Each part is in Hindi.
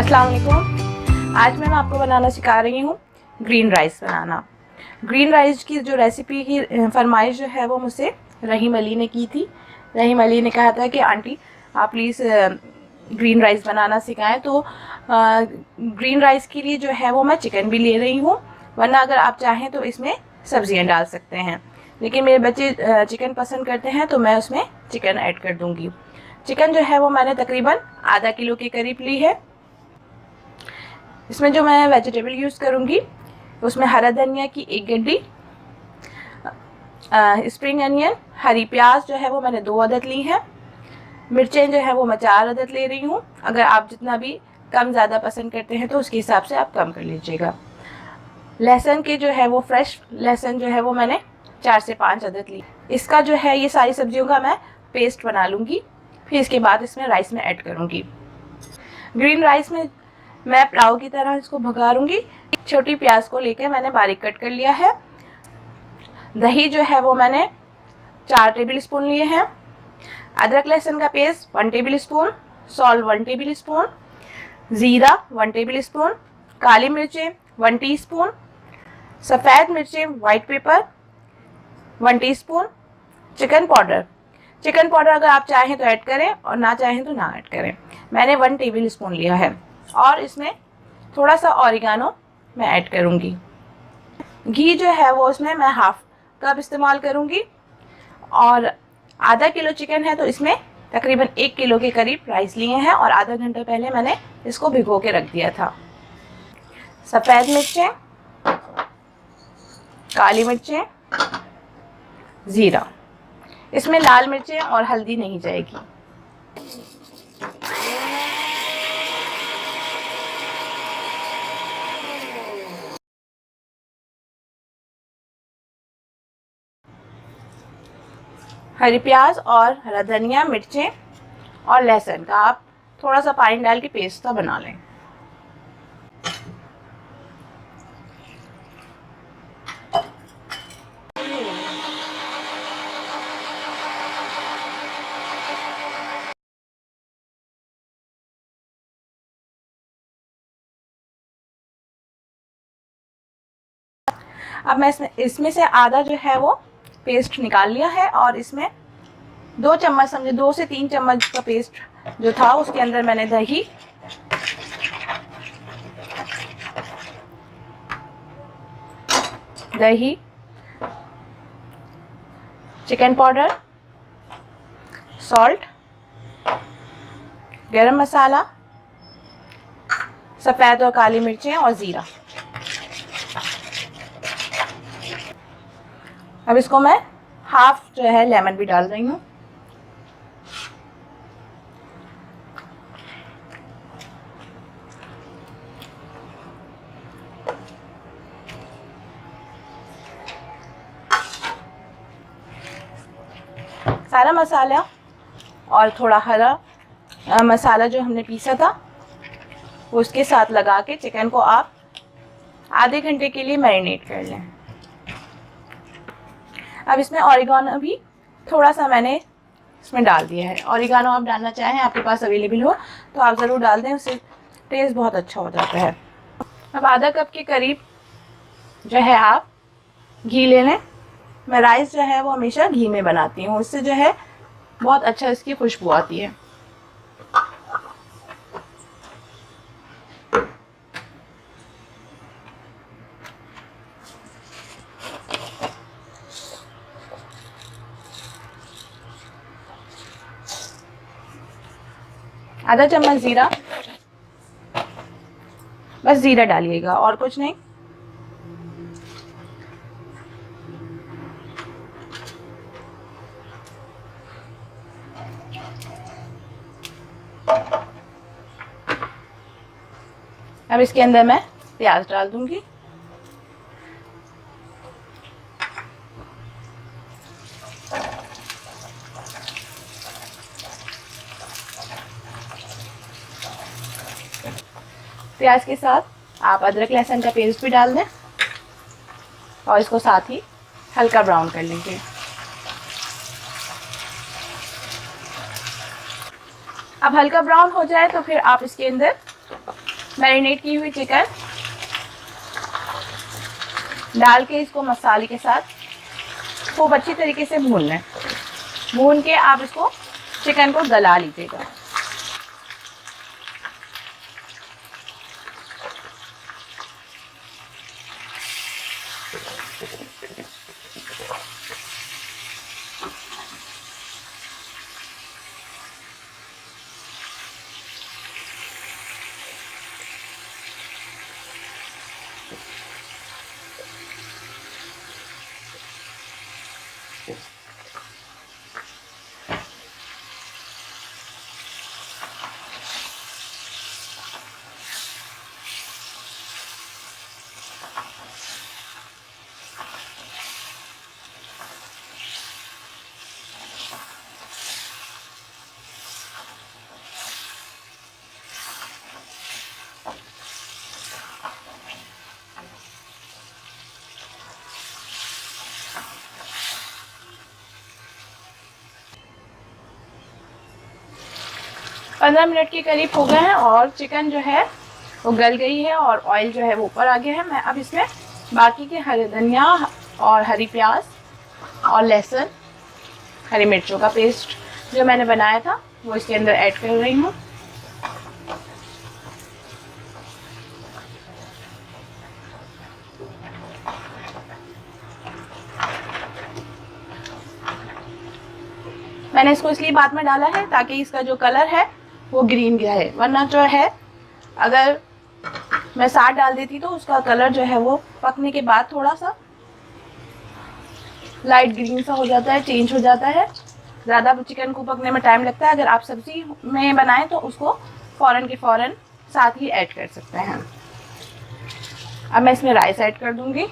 अस्सलाम वालेकुम। आज मैं आपको बनाना सिखा रही हूँ ग्रीन राइस बनाना। ग्रीन राइस की जो रेसिपी की फरमाइश जो है वो मुझसे रहीम अली ने की थी। रहीम अली ने कहा था कि आंटी आप प्लीज़ ग्रीन राइस बनाना सिखाएं। तो ग्रीन राइस के लिए जो है वो मैं चिकन भी ले रही हूँ, वरना अगर आप चाहें तो इसमें सब्जियां डाल सकते हैं, लेकिन मेरे बच्चे चिकन पसंद करते हैं तो मैं उसमें चिकन ऐड कर दूँगी। चिकन जो है वो मैंने तकरीबन आधा किलो के करीब ली है। इसमें जो मैं वेजिटेबल यूज़ करूँगी उसमें हरा धनिया की 1 गड्डी, स्प्रिंग अनियन, हरी प्याज जो है वो मैंने 2 अदद ली है, मिर्चें जो है वो मैं 4 अदद ले रही हूँ। अगर आप जितना भी कम ज़्यादा पसंद करते हैं तो उसके हिसाब से आप कम कर लीजिएगा। लहसुन के जो है वो फ्रेश लहसुन जो है वो मैंने 4 से 5 अदद ली। इसका जो है ये सारी सब्जियों का मैं पेस्ट बना लूँगी, फिर इसके बाद इसमें राइस में ऐड करूँगी। ग्रीन राइस में मैं पुलाव की तरह इसको भगारूंगी। छोटी प्याज को लेकर मैंने बारीक कट कर लिया है। दही जो है वो मैंने 4 टेबल स्पून लिए हैं। अदरक लहसुन का paste 1 table spoon, salt 1 table spoon, ज़ीरा 1 टेबल स्पून, काली मिर्चें 1 टीस्पून, सफ़ेद मिर्चें white paper 1 teaspoon, chicken powder अगर आप चाहें तो ऐड करें और ना चाहें तो ना ऐड करें। मैंने 1 टेबल स्पून लिया है और इसमें थोड़ा सा ऑरिगानो मैं ऐड करूँगी। घी जो है वो उसमें मैं हाफ कप इस्तेमाल करूँगी और आधा किलो चिकन है तो इसमें तकरीबन 1 किलो के करीब राइस लिए हैं और आधा घंटा पहले मैंने इसको भिगो के रख दिया था। सफ़ेद मिर्चें, काली मिर्चें, ज़ीरा, इसमें लाल मिर्चें और हल्दी नहीं जाएगी। हरी प्याज और हरा धनिया, मिर्चें और लहसुन का आप थोड़ा सा पानी डाल के पेस्ट सा बना लें। अब मैं इसमें से आधा जो है वो पेस्ट निकाल लिया है और इसमें 2 चम्मच, समझे 2 से 3 चम्मच का पेस्ट जो था उसके अंदर मैंने दही, चिकन पाउडर, सॉल्ट, गरम मसाला, सफ़ेद और काली मिर्चें और ज़ीरा। अब इसको मैं हाफ जो है लेमन भी डाल रही हूँ। सारा मसाला और थोड़ा हरा मसाला जो हमने पीसा था वो उसके साथ लगा के चिकन को आप आधे घंटे के लिए मैरिनेट कर लें। अब इसमें ऑरिगानो भी थोड़ा सा मैंने इसमें डाल दिया है। ऑरिगानो आप डालना चाहें, आपके पास अवेलेबल हो तो आप ज़रूर डाल दें, उससे टेस्ट बहुत अच्छा हो जाता है। अब आधा कप के करीब जो है आप घी ले लें। मैं राइस जो है वो हमेशा घी में बनाती हूँ, उससे जो है बहुत अच्छा इसकी खुशबू आती है। आधा चम्मच ज़ीरा, बस ज़ीरा डालिएगा और कुछ नहीं। अब इसके अंदर मैं प्याज डाल दूंगी। प्याज के साथ आप अदरक लहसुन का पेस्ट भी डाल दें और इसको साथ ही हल्का ब्राउन कर लीजिए। अब हल्का ब्राउन हो जाए तो फिर आप इसके अंदर मैरिनेट की हुई चिकन डाल के इसको मसाले के साथ खूब अच्छी तरीके से भूनना है। भून के आप इसको चिकन को गला लीजिएगा। पंद्रह मिनट के करीब हो गए हैं और चिकन जो है वो गल गई है और ऑयल जो है वो ऊपर आ गया है। मैं अब इसमें बाकी के हरे धनिया और हरी प्याज और लहसुन, हरी मिर्चों का पेस्ट जो मैंने बनाया था वो इसके अंदर ऐड कर रही हूँ। मैंने इसको इसलिए बाद में डाला है ताकि इसका जो कलर है वो ग्रीन रहे, वरना जो है अगर मैं साथ डाल देती तो उसका कलर जो है वो पकने के बाद थोड़ा सा लाइट ग्रीन सा हो जाता है, चेंज हो जाता है। ज़्यादा चिकन को पकने में टाइम लगता है। अगर आप सब्ज़ी में बनाएं तो उसको फ़ौरन के फ़ौरन साथ ही ऐड कर सकते हैं। अब मैं इसमें राइस ऐड कर दूंगी।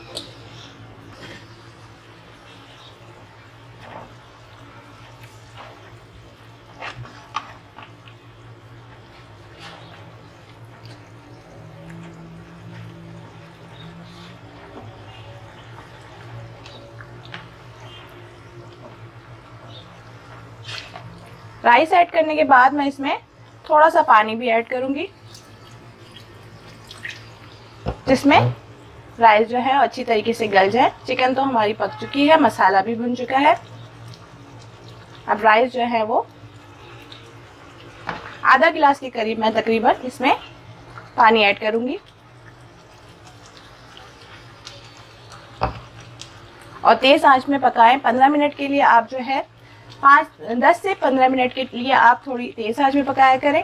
राइस ऐड करने के बाद मैं इसमें थोड़ा सा पानी भी ऐड करूंगी, जिसमें राइस जो है अच्छी तरीके से गल जाए। चिकन तो हमारी पक चुकी है, मसाला भी भुन चुका है। अब राइस जो है वो आधा गिलास के करीब मैं तकरीबन इसमें पानी ऐड करूंगी और तेज़ आंच में पकाएं। 15 मिनट के लिए आप जो है 10 से 15 मिनट के लिए आप थोड़ी तेज़ आंच में पकाया करें।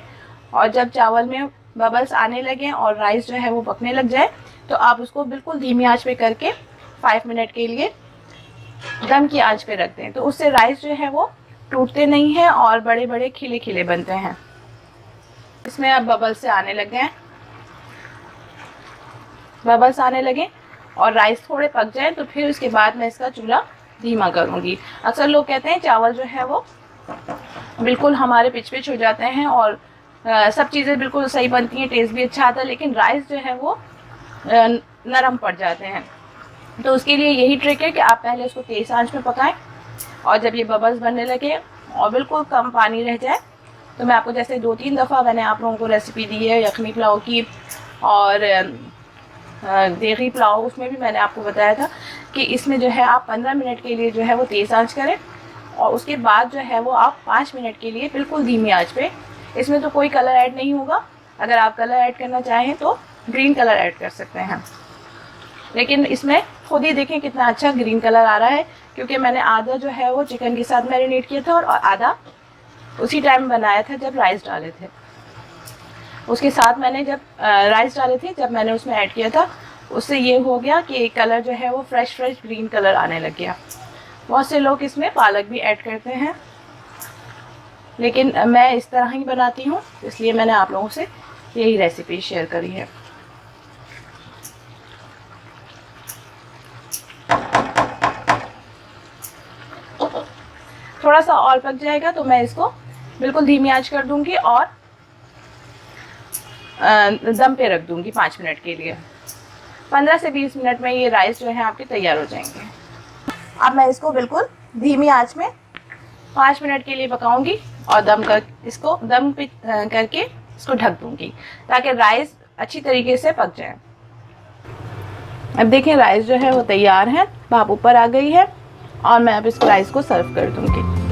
और जब चावल में बबल्स आने लगें और राइस जो है वो पकने लग जाए तो आप उसको बिल्कुल धीमी आंच पे करके 5 मिनट के लिए दम की आंच पे रख दें। तो उससे राइस जो है वो टूटते नहीं हैं और बड़े बड़े खिले खिले बनते हैं। इसमें अब बबल्स आने लगे हैं, बबल्स आने लगे और राइस थोड़े पक जाएं तो फिर उसके बाद मैं इसका चूल्हा धीमा करूंगी। अक्सर लोग कहते हैं चावल जो है वो बिल्कुल हमारे पिच पिच हो जाते हैं और सब चीज़ें बिल्कुल सही बनती हैं, टेस्ट भी अच्छा आता है, लेकिन राइस जो है वो नरम पड़ जाते हैं। तो उसके लिए यही ट्रिक है कि आप पहले उसको तेज़ आंच में पकाएं और जब ये बबल्स बनने लगे और बिल्कुल कम पानी रह जाए तो मैं आपको जैसे 2-3 दफ़ा मैंने आप लोगों को रेसिपी दी है यखनी पुलाव की और देगी पुलाव, उसमें भी मैंने आपको बताया था कि इसमें जो है आप 15 मिनट के लिए जो है वो तेज़ आंच करें और उसके बाद जो है वो आप 5 मिनट के लिए बिल्कुल धीमी आंच पे। इसमें तो कोई कलर ऐड नहीं होगा, अगर आप कलर ऐड करना चाहें तो ग्रीन कलर ऐड कर सकते हैं, लेकिन इसमें खुद ही देखें कितना अच्छा ग्रीन कलर आ रहा है, क्योंकि मैंने आधा जो है वो चिकन के साथ मैरिनेट किया था और आधा उसी टाइम बनाया था जब राइस डाले थे। उसके साथ मैंने जब राइस डाले थे, जब मैंने उसमें ऐड किया था, उससे ये हो गया कि कलर जो है वो फ्रेश ग्रीन कलर आने लग गया। बहुत से लोग इसमें पालक भी ऐड करते हैं, लेकिन मैं इस तरह ही बनाती हूँ, इसलिए मैंने आप लोगों से यही रेसिपी शेयर करी है। थोड़ा सा और पक जाएगा तो मैं इसको बिल्कुल धीमी आंच कर दूंगी और दम पे रख दूंगी 5 मिनट के लिए। 15 से 20 मिनट में ये राइस जो है आपके तैयार हो जाएंगे। अब मैं इसको बिल्कुल धीमी आंच में 5 मिनट के लिए पकाऊंगी और इसको दम पे करके इसको ढक दूंगी, ताकि राइस अच्छी तरीके से पक जाए। अब देखिए राइस जो है वो तैयार है, भाप ऊपर आ गई है और मैं अब इस राइस को सर्व कर दूंगी।